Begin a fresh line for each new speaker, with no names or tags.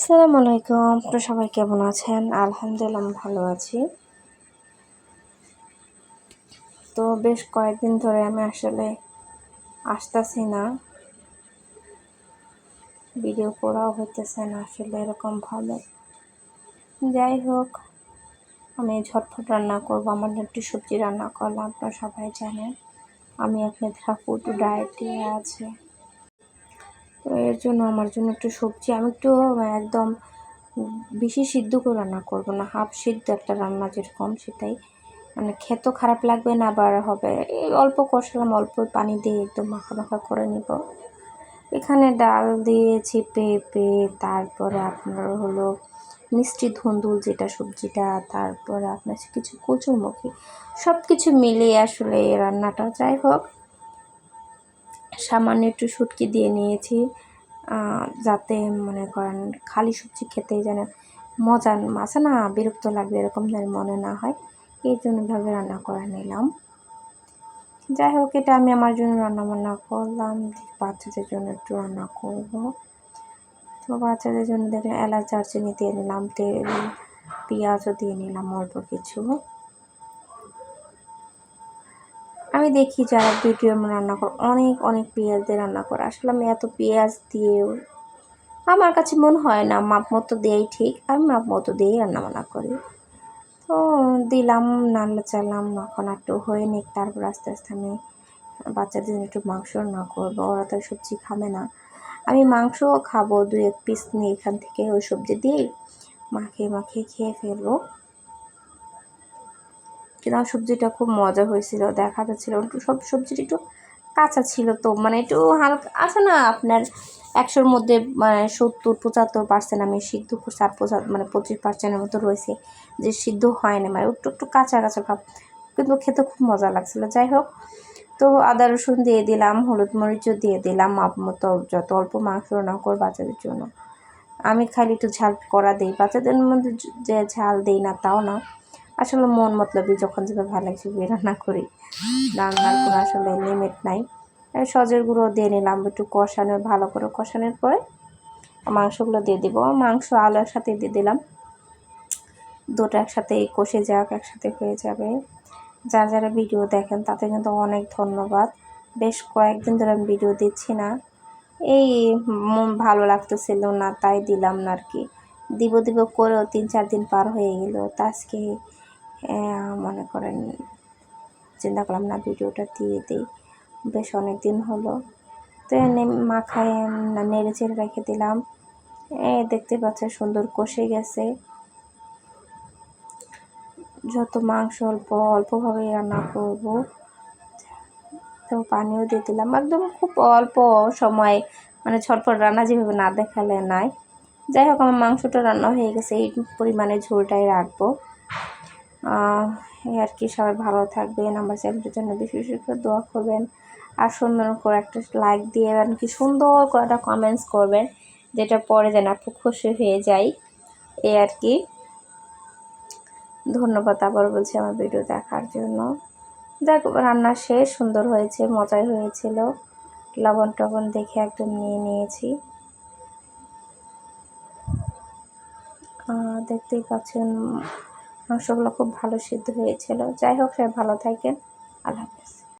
আসসালামু আলাইকুম। আপনারা সবাই কেমন আছেন? আলহামদুলিল্লাহ আমি ভালো আছি। তো বেশ কয়েকদিন ধরে আমি আসলে আসতেছি না, ভিডিও করাও হইতেছে না আসলে এরকমভাবে। যাই হোক, আমি ঝটফট রান্না করবো। আমার জন্য একটু সবজি রান্না করলাম। আপনারা সবাই জানেন আমি আপনাদের ফুড ডায়েটে আছে, তো এর জন্য আমার জন্য একটু সবজি আমি একটু একদম বেশি সিদ্ধ করে রান্না করবো না, হাফ সিদ্ধ একটা রান্না যেরকম সেটাই, মানে খেতেও খারাপ লাগবে না, আবার হবে এই অল্প কষালাম, অল্প পানি দিয়ে একদম মাখা মাখা করে নিব। এখানে ডাল দিয়েছি, পেঁপে, তারপরে আপনার হলো মিষ্টি ধুন্দুল যেটা সবজিটা, তারপরে আপনার কিছু কচুরমুখী, সব কিছু মিলিয়ে আসলে এই রান্নাটা। যাই হোক, সামান্য একটু শুটকি দিয়ে নিয়েছি, যাতে মনে করেন খালি সবজি খেতে যেন মজা আছে না, বিরক্ত লাগবে এরকম যেন মনে না হয়, এই জন্য ভাবে রান্না করে নিলাম। যাই হোক, এটা আমি আমার জন্য রান্না বান্না করলাম, বাচ্চাদের জন্য একটু রান্না করব। তো বাচ্চাদের জন্য দেখলাম এলাচ দারচিনি দিয়ে নিলাম, তেল পেঁয়াজও দিয়ে নিলাম অল্প কিছু। আমি দেখি যারা ভিডিও রান্না করে অনেক অনেক পেঁয়াজ দিয়ে রান্না করে, আসলে আমি এত পেঁয়াজ দিয়েও আমার কাছে মনে হয় না, মাপ মতো দিয়েই ঠিক, আমি মাপ মতো দিয়েই রান্নাবান্না করি। তো দিলাম, নাড়লে চালাম, এখন একটু হয়ে নিক, তারপর আস্তে আস্তে আমি বাচ্চাদের জন্য একটু মাংস রান্না করবো। ওরা তো সবজি খাবে না, আমি মাংসও খাবো, 2-1 পিস নিয়ে এখান থেকে ওই সবজি দিয়েই মাখিয়ে মাখিয়ে খেয়ে ফেলবো। কিন্তু সবজিটা খুব মজা হয়েছিল, দেখা যাচ্ছিল একটু সব সবজিটা একটু কাঁচা ছিল, তো মানে একটু হালকা আছে না আপনার 100-র মধ্যে মানে 70-75% আমি সিদ্ধ করছি, আর মানে 25%-এর মতো রয়েছে যে সিদ্ধ হয় না, মানে একটু একটু কাঁচা কাঁচা ভাব, কিন্তু খেতে খুব মজা লাগছিলো। যাই হোক, তো আদা রসুন দিয়ে দিলাম, হলুদ মরিচও দিয়ে দিলাম মাপ মতো, যত অল্প মাংস রান্না করব বাচ্চাদের জন্য। আমি খালি একটু ঝাল করা দিই, বাচ্চাদের মধ্যে যে ঝাল দিই না তাও না, আসলে মন মতলবই যখন যেভাবে ভালো লাগছে রান্না করি, রান্নার কোনো আসলে লিমিট নাই। সজের গুঁড়ো দিয়ে নিলাম, একটু কষানো, ভালো করে কষানোর পরে মাংসগুলো দিয়ে দিব। মাংস আলু একসাথে দিয়ে দিলাম, দুটো একসাথে কষে যাক, একসাথে হয়ে যাবে। যারা যারা ভিডিও দেখেন তাতে কিন্তু অনেক ধন্যবাদ। বেশ কয়েকদিন ধরে আমি ভিডিও দিচ্ছি না, এই মন ভালো লাগতেছিল না তাই দিলাম না আর কি। দিব দিব করেও 3-4 দিন পার হয়ে গেল, তা আজকে মনে করেন চিন্তা করলাম না ভিডিওটা দিয়ে দিই, বেশ অনেক দিন হলো। তো মাখায় নেড়ে চেড়ে রেখে দিলাম। দেখতে পাচ্ছেন সুন্দর কষে গেছে। যত মাংস অল্প অল্পভাবে রান্না করব, তো পানিও দিয়ে দিলাম, একদম খুব অল্প সময়, মানে ঝটপট রান্না যেভাবে না দেখালে নাই। যাই হোক, আমার মাংসটা রান্না হয়ে গেছে, এই পরিমাণে ঝোলটাই রাখবো। এই আর কি, সবাই ভালো থাকবেন, আমার চ্যানেলটার জন্য বেশি বেশি করে দোয়া করবেন, আর সুন্দর করে একটা লাইক দিয়ে আর কি সুন্দর করে একটা কমেন্টস করবেন, যেটা পরে যেন আপু খুশি হয়ে যাই। এই আর কি, ধন্যবাদ আবার বলছি আমার ভিডিও দেখার জন্য। দেখ, রান্না শেষ, সুন্দর হয়েছে, মজাই হয়েছিল, লবণ টবণ দেখে একদম নিয়ে নিয়েছি। দেখতেই পাচ্ছেন মাংসগুলো খুব ভালো সিদ্ধ হয়েছিল। যাই হোক, সবাই ভালো থাকেন, আল্লাহ হাফেজ।